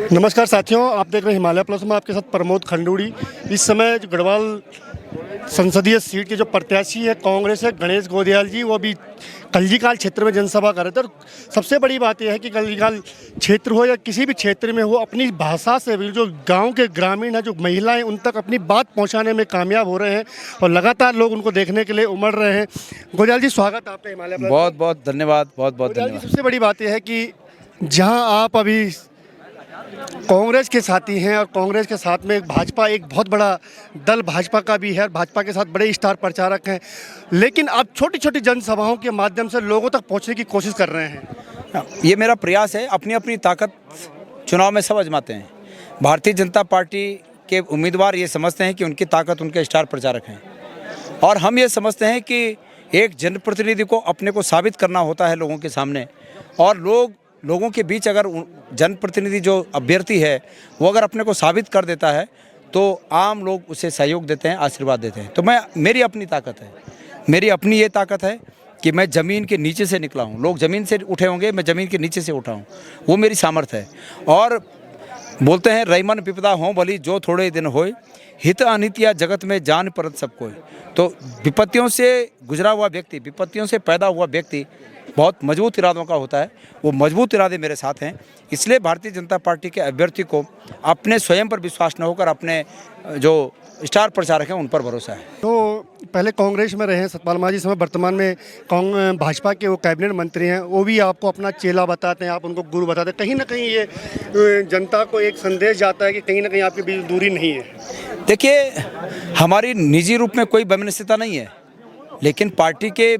नमस्कार साथियों, आप देख रहे हैं हिमालय प्लस में आपके साथ प्रमोद खंडूड़ी। इस समय जो गढ़वाल संसदीय सीट के जो प्रत्याशी है कांग्रेस है गणेश गोदियाल जी, वो अभी कल्जीकाल क्षेत्र में जनसभा कर रहे थे। और सबसे बड़ी बात यह है कि कल्जीकाल क्षेत्र हो या किसी भी क्षेत्र में हो, अपनी भाषा से भी जो गांव के ग्रामीण है, जो महिलाएं, उन तक अपनी बात पहुंचाने में कामयाब हो रहे हैं और लगातार लोग उनको देखने के लिए उमड़ रहे हैं। गोदियाल जी, स्वागत आपका हिमालय प्लस। बहुत बहुत धन्यवाद, बहुत बहुत गोदियाल जी, धन्यवाद। सबसे बड़ी बात यह है कि जहां आप अभी कांग्रेस के साथी हैं और कांग्रेस के साथ में भाजपा, एक बहुत बड़ा दल भाजपा का भी है और भाजपा के साथ बड़े स्टार प्रचारक हैं, लेकिन आप छोटी छोटी जनसभाओं के माध्यम से लोगों तक पहुंचने की कोशिश कर रहे हैं। ये मेरा प्रयास है। अपनी अपनी ताकत चुनाव में सब आजमाते हैं। भारतीय जनता पार्टी के उम्मीदवार ये समझते हैं कि उनकी ताकत उनके स्टार प्रचारक हैं, और हम ये समझते हैं कि एक जनप्रतिनिधि को अपने को साबित करना होता है लोगों के सामने। और लोगों के बीच अगर जनप्रतिनिधि जो अभ्यर्थी है वो अगर अपने को साबित कर देता है तो आम लोग उसे सहयोग देते हैं, आशीर्वाद देते हैं। तो मेरी अपनी ताकत है, मेरी अपनी ये ताकत है कि मैं ज़मीन के नीचे से निकला हूँ। लोग ज़मीन से उठे होंगे, मैं ज़मीन के नीचे से उठा हूँ, वो मेरी सामर्थ्य है। और बोलते हैं रईमन विपदा हों भली जो थोड़े दिन होए, हित अनित्या जगत में जान परत सब कोई। तो विपत्तियों से गुजरा हुआ व्यक्ति, विपत्तियों से पैदा हुआ व्यक्ति बहुत मजबूत इरादों का होता है। वो मजबूत इरादे मेरे साथ हैं। इसलिए भारतीय जनता पार्टी के अभ्यर्थी को अपने स्वयं पर विश्वास न होकर अपने जो स्टार प्रचारक हैं उन पर भरोसा है। तो पहले कांग्रेस में रहे हैं सतपाल मांझी, समय वर्तमान में भाजपा के वो कैबिनेट मंत्री हैं, वो भी आपको अपना चेला बताते हैं, आप उनको गुरु बताते हैं। कहीं ना कहीं ये जनता को एक संदेश जाता है कि कहीं ना कहीं आपके बीच दूरी नहीं है। देखिए, हमारी निजी रूप में कोई वैमनस्यता नहीं है, लेकिन पार्टी के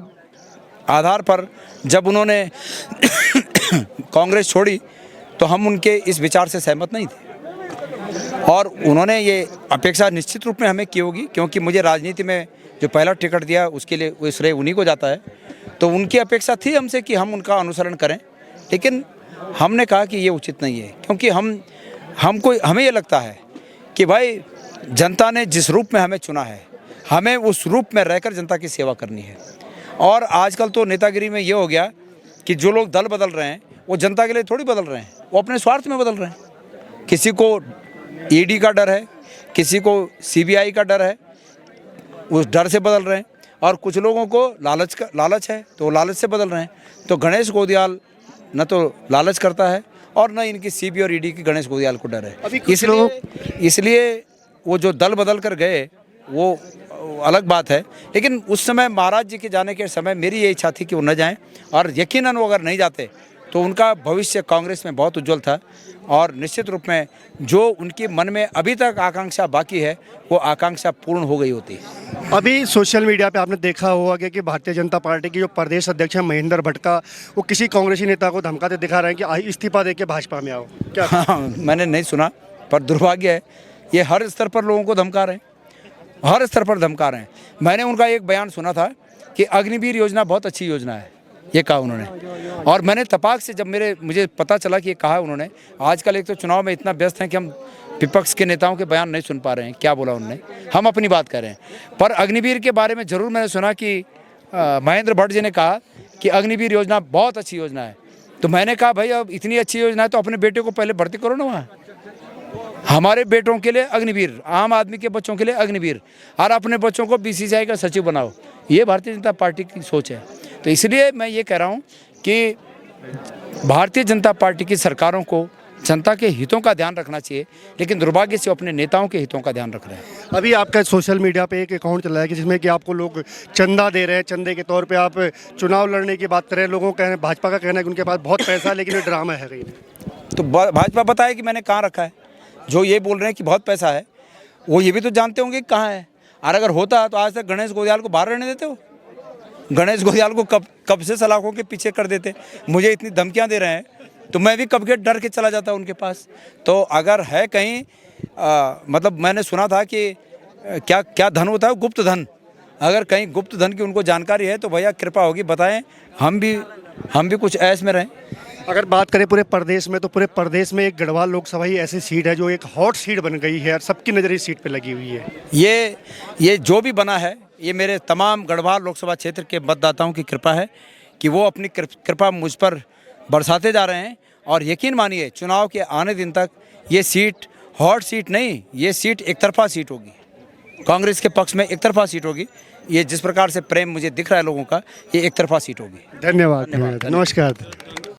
आधार पर जब उन्होंने कांग्रेस छोड़ी तो हम उनके इस विचार से सहमत नहीं थे, और उन्होंने ये अपेक्षा निश्चित रूप में हमें की होगी, क्योंकि मुझे राजनीति में जो पहला टिकट दिया उसके लिए वो श्रेय उन्हीं को जाता है। तो उनकी अपेक्षा थी हमसे कि हम उनका अनुसरण करें, लेकिन हमने कहा कि ये उचित नहीं है, क्योंकि हमें ये लगता है कि भाई जनता ने जिस रूप में हमें चुना है, हमें उस रूप में रहकर जनता की सेवा करनी है। और आजकल तो नेतागिरी में ये हो गया कि जो लोग दल बदल रहे हैं वो जनता के लिए थोड़ी बदल रहे हैं, वो अपने स्वार्थ में बदल रहे हैं। किसी को ईडी का डर है, किसी को सीबीआई का डर है, उस डर से बदल रहे हैं। और कुछ लोगों को लालच है तो वो लालच से बदल रहे हैं। तो गणेश गोदियाल न तो लालच करता है और न इनकी सीबीआई और ईडी की गणेश गोदियाल को डर है। इसलिए वो जो दल बदल कर गए वो अलग बात है, लेकिन उस समय महाराज जी के जाने के समय मेरी ये इच्छा थी कि वो न जाएं, और यकीनन वो अगर नहीं जाते तो उनका भविष्य कांग्रेस में बहुत उज्जवल था। और निश्चित रूप में जो उनके मन में अभी तक आकांक्षा बाकी है वो आकांक्षा पूर्ण हो गई होती। अभी सोशल मीडिया पे आपने देखा होगा कि भारतीय जनता पार्टी की जो प्रदेश अध्यक्ष हैं महेंद्र भट्टका, वो किसी कांग्रेसी नेता को धमकाते दिखा रहे हैं कि इस्तीफा दे के भाजपा में आओ। क्या? हाँ, मैंने नहीं सुना, पर दुर्भाग्य है ये हर स्तर पर लोगों को धमका रहे हैं, हर स्तर पर धमका रहे हैं। मैंने उनका एक बयान सुना था कि अग्निवीर योजना बहुत अच्छी योजना है, ये कहा उन्होंने। और मैंने तपाक से जब मुझे पता चला कि ये कहा उन्होंने, आजकल एक तो चुनाव में इतना व्यस्त हैं कि हम विपक्ष के नेताओं के बयान नहीं सुन पा रहे हैं, क्या बोला उन्होंने, हम अपनी बात कर रहे हैं। पर अग्निवीर के बारे में ज़रूर मैंने सुना कि महेंद्र भट्ट जी ने कहा कि अग्निवीर योजना बहुत अच्छी योजना है। तो मैंने कहा भाई अब इतनी अच्छी योजना है तो अपने बेटे को पहले भर्ती करो ना वहाँ। हमारे बेटों के लिए अग्निवीर, आम आदमी के बच्चों के लिए अग्निवीर, और अपने बच्चों को बीसीसीआई का सचिव बनाओ। ये भारतीय जनता पार्टी की सोच है। तो इसलिए मैं ये कह रहा हूँ कि भारतीय जनता पार्टी की सरकारों को जनता के हितों का ध्यान रखना चाहिए, लेकिन दुर्भाग्य से अपने नेताओं के हितों का ध्यान रख रहे हैं। अभी आपका सोशल मीडिया पे एक अकाउंट चल रहा है कि जिसमें कि आपको लोग चंदा दे रहे हैं, चंदे के तौर पे आप चुनाव लड़ने की बात कर रहे हैं। लोगों का कहना, भाजपा का कहना है कि उनके पास बहुत पैसा है, लेकिन ये ड्रामा है कहीं। तो भाजपा बताए कि मैंने कहाँ रखा है। जो ये बोल रहे हैं कि बहुत पैसा है, वो ये भी तो जानते होंगे कि कहाँ है। और अगर होता तो आज तक गणेश गोदियाल को बाहर रहने देते हो? गणेश गोदियाल को कब से सलाखों के पीछे कर देते। मुझे इतनी धमकियां दे रहे हैं तो मैं भी कब के डर के चला जाता उनके पास। तो अगर है कहीं मतलब मैंने सुना था कि क्या धन होता है, गुप्त धन। अगर कहीं गुप्त धन की उनको जानकारी है तो भैया कृपा होगी बताएं, हम भी कुछ ऐश में रहें। अगर बात करें पूरे प्रदेश में, तो पूरे प्रदेश में एक गढ़वाल लोकसभा ही ऐसी सीट है जो एक हॉट सीट बन गई है और सबकी नज़र इस सीट पे लगी हुई है। ये जो भी बना है ये मेरे तमाम गढ़वाल लोकसभा क्षेत्र के मतदाताओं की कृपा है कि वो अपनी कृपा मुझ पर बरसाते जा रहे हैं और यकीन मानिए चुनाव के आने दिन तक ये सीट हॉट सीट नहीं, ये सीट एक तरफा सीट होगी, कांग्रेस के पक्ष में एक तरफा सीट होगी। ये जिस प्रकार से प्रेम मुझे दिख रहा है लोगों का, ये एक तरफा सीट होगी। धन्यवाद, नमस्कार।